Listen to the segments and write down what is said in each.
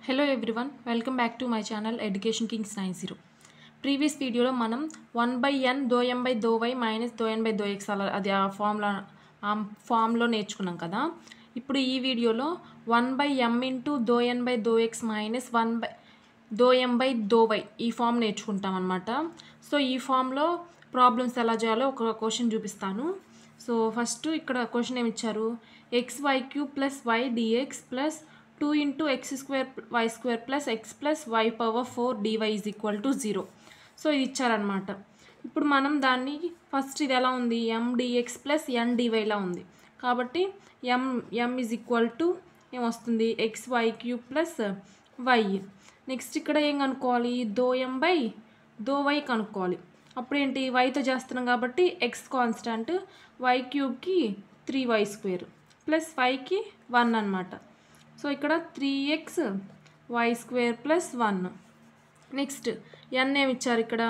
Hello everyone, welcome back to my channel Education Kings 90. Previous video లో మనం 1 by n dou m by dou y minus dou n by dou x అలా అది ఆ ఫార్ములో నేర్చుకున్నాం కదా. ఇప్పుడు ఈ వీడియోలో 1 by m into dou n by dou x minus 1 by dou m by dou y ఈ ఫామ్ నేర్చుకుంటాం అన్నమాట. సో ఈ ఫామ్లో ప్రాబ్లమ్స్ ఎలా చేయాలో ఒక క్వశ్చన్ చూపిస్తాను. సో ఫస్ట్ ఇక్కడ క్వశ్చన్ ఏమి ఇచ్చారు, xy³ plus y dx plus 2 into x square y square plus x plus y power 4 dy is equal to 0. So ఇది ఇచ్చారనమాట. ఇప్పుడు మనం దాన్ని ఫస్ట్ ఇది ఎలా ఉంది, m dx plus n dy లా ఉంది కాబట్టి m is equal to ఏమొస్తుంది xy³ plus y. నెక్స్ట్ ఇక్కడ ఏం కనుక్కోవాలి, dou m by dou y కనుక్కోవాలి. అప్పుడు ఏంటి, వైతో చేస్తున్నాం కాబట్టి x constant, y³ 3y² plus 5కి 1 అనమాట. సో ఇక్కడ 3xy² ప్లస్ 1. నెక్స్ట్ n ఏమి ఇచ్చారు ఇక్కడ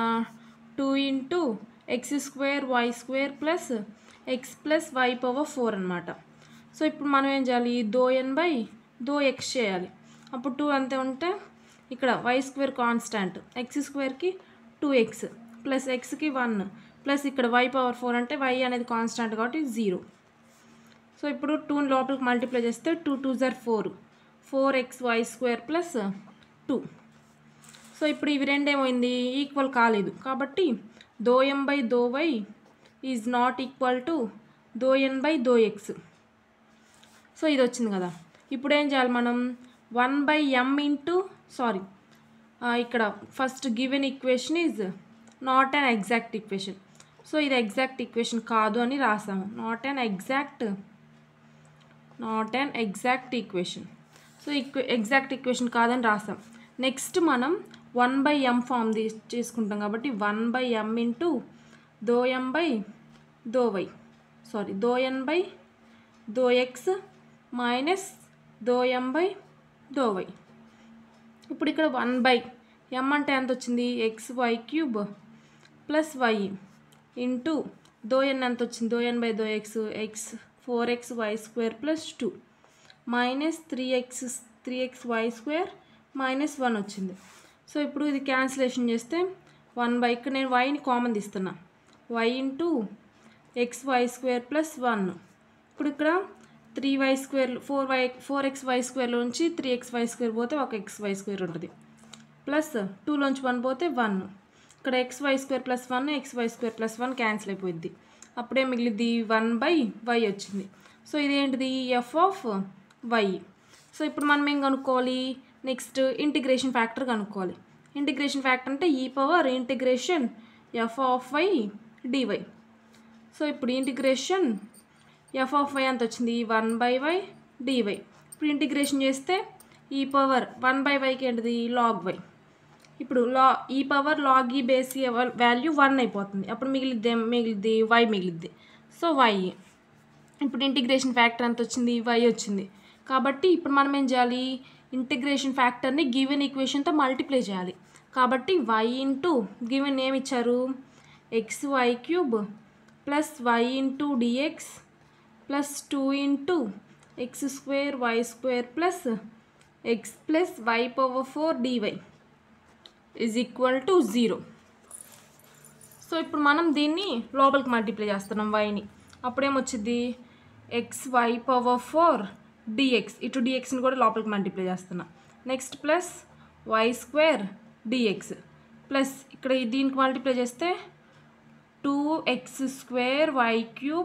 2 into x² y² plus x plus y power 4 అనమాట. సో ఇప్పుడు మనం ఏం చేయాలి, dou n by dou x చేయాలి. అప్పుడు 2 అంతే ఉంటే ఇక్కడ y² కాన్స్టాంట్, x²కి 2x ప్లస్ xకి 1 ప్లస్ ఇక్కడ y పవర్ 4 అంటే y అనేది కాన్స్టాంట్ కాబట్టి 0. సో ఇప్పుడు 2 లోపలికి మల్టిప్లై చేస్తే 2 2s are 4, 4xy² plus 2. So ఇప్పుడు ఇవి రెండేమైంది, ఈక్వల్ కాలేదు కాబట్టి dou m by dou y is not equal to dou n by dou x. So ఇది వచ్చింది కదా. ఇప్పుడు ఏం చేయాలి మనం, 1 by m ఇంటూ ఇక్కడ first given equation is not an exact equation. So ఇది ఎగ్జాక్ట్ ఈక్వేషన్ కాదు అని రాసాము, not an exact equation. So exact equation కాదని రాసాం. నెక్స్ట్ మనం 1 by m ఫామ్ చేసుకుంటాం కాబట్టి 1 by m into dou m by dou y dou n by dou x minus dou m by dou y. ఇప్పుడు ఇక్కడ 1 by m అంటే ఎంత వచ్చింది, xy³ plus y into dou n ఎంత వచ్చింది, dou n by dou x 4xy² plus 2 minus 3xy² minus 1 వచ్చింది. So ఇప్పుడు ఇది క్యాన్సిలేషన్ చేస్తే 1 by ఇక్కడ నేను వైని కామన్ తీస్తున్నా, y ఇంటూ xy² ప్లస్ 1. ఇప్పుడు ఇక్కడ 3y² 4xy² నుంచి 3xy² పోతే ఒక xy² ఉంటుంది, ప్లస్ 2లోంచి 1 పోతే 1. ఇక్కడ xy² plus 1 xy² plus 1 cancel అయిపోయింది. అప్పుడే మిగిలింది 1 by y వచ్చింది. సో ఇదేంటిది, f ఆఫ్ y. సో ఇప్పుడు మనం ఏం కనుక్కోవాలి, నెక్స్ట్ ఇంటిగ్రేషన్ ఫ్యాక్టర్ కనుక్కోవాలి. ఇంటిగ్రేషన్ ఫ్యాక్టర్ అంటే e power integration f of y dy. So ఇప్పుడు ఇంటిగ్రేషన్ f ఆఫ్ y ఎంత వచ్చింది, 1 by y dy. ఇప్పుడు ఇంటిగ్రేషన్ చేస్తే e పవర్ 1 by yకి ఏంటిది log y. ఇప్పుడు ఈ పవర్ లాగ్ ఈ బేస్ వాల్యూ 1 అయిపోతుంది, అప్పుడు మిగిలిద్ది y మిగిలిద్ది. So y. ఇప్పుడు ఇంటిగ్రేషన్ ఫ్యాక్టర్ ఎంత వచ్చింది, y వచ్చింది. కాబట్టి ఇప్పుడు మనం ఏం చేయాలి, ఇంటిగ్రేషన్ ఫ్యాక్టర్ని గివెన్ ఈక్వేషన్తో మల్టిప్లై చేయాలి. కాబట్టి y ఇంటూ గివెన్ ఏమి ఇచ్చారు, xy³ plus y into dx plus 2 into x² plus x plus y power 4 dy is equal to 0. So ఇప్పుడు మనం దీన్ని లోపలికి మల్టిప్లై చేస్తున్నాం వైని, అప్పుడేమొచ్చింది xy పవర్ 4 dx, ఇటు dxని కూడా లోపలికి మల్టిప్లై చేస్తున్నా. Next plus y² dx plus ఇక్కడ దీనికి మల్టిప్లై చేస్తే 2x² y³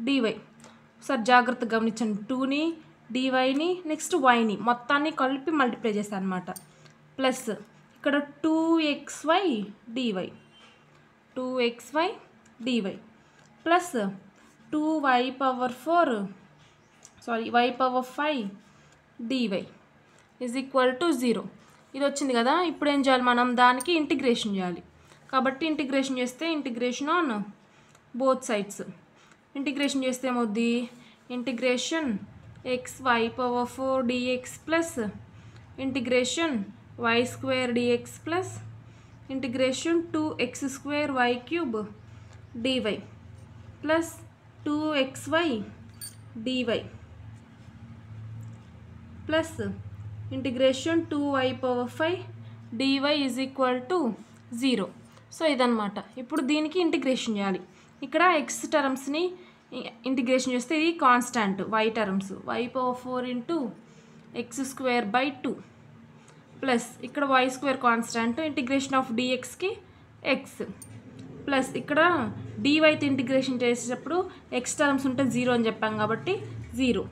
dy. సార్ జాగ్రత్తగా గమనించండి, 2ని dyని నెక్స్ట్ yని మొత్తాన్ని కలిపి మల్టిప్లై చేస్తాను అనమాట. ప్లస్ ఇక్కడ 2xy dy plus 2y power 4 y power 5 dy is equal to 0. ఇది వచ్చింది కదా. ఇప్పుడు ఏం చేయాలి, మనం దానికి ఇంటిగ్రేషన్ చేయాలి. కాబట్టి ఇంటిగ్రేషన్ చేస్తే integration on both sides. Integration చేస్తే ఏమవుద్ది, integration xy power 4 dx plus integration y² dx plus integration 2x² y³ dy plus 2xy dy plus integration 2y power 5 dy is equal to 0. So ఇదన్నమాట. ఇప్పుడు దీనికి integration చేయాలి. ఇక్కడ X టర్మ్స్ని integration చేస్తే ఇది constant y terms y power 4 into x square by 2 plus ఇక్కడ y square constant integration of dxకి x plus ఇక్కడ dyతో ఇంటిగ్రేషన్ చేసేటప్పుడు ఎక్స్ టర్మ్స్ ఉంటే 0 అని చెప్పాం కాబట్టి 0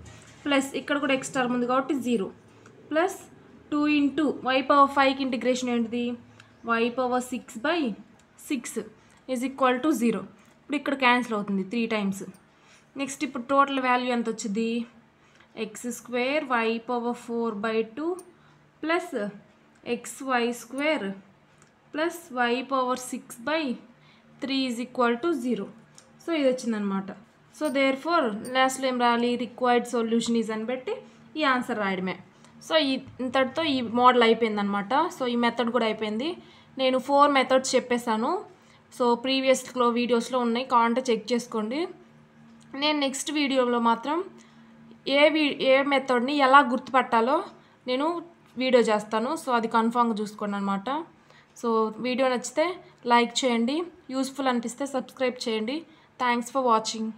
ప్లస్ ఇక్కడ కూడా ఎక్స్ టర్మ్ ఉంది కాబట్టి 0 ప్లస్ 2 ఇంటూ y పవర్ 5కి ఇంటిగ్రేషన్ ఏంటిది y power 6 by 6 is equal to 0. ఇప్పుడు ఇక్కడ క్యాన్సిల్ అవుతుంది 3 టైమ్స్. నెక్స్ట్ ఇప్పుడు టోటల్ వాల్యూ ఎంత వచ్చింది X square y power 4 by 2 plus xy square plus y power 6 by 3 is equal to 0. So ఇది వచ్చిందనమాట. సో దేర్ ఫోర్ లాస్ట్లో ఏం రాయాలి రిక్వైర్డ్ సొల్యూషన్ ఈజ్ అని పెట్టి ఈ ఆన్సర్ రాయడమే. సో ఇంతటితో ఈ మోడల్ అయిపోయిందనమాట. సో ఈ మెథడ్ కూడా అయిపోయింది. నేను 4 మెథడ్స్ చెప్పేశాను. సో ప్రీవియస్లో వీడియోస్లో ఉన్నాయి, కావాలంటే చెక్ చేసుకోండి. నేను నెక్స్ట్ వీడియోలో మాత్రం ఏ మెథడ్ని ఎలా గుర్తుపట్టాలో నేను వీడియో చేస్తాను. సో అది కన్ఫామ్గా చూసుకోండి అనమాట. సో వీడియో నచ్చితే లైక్ చేయండి, యూస్ఫుల్ అనిపిస్తే సబ్స్క్రైబ్ చేయండి. Thanks for watching.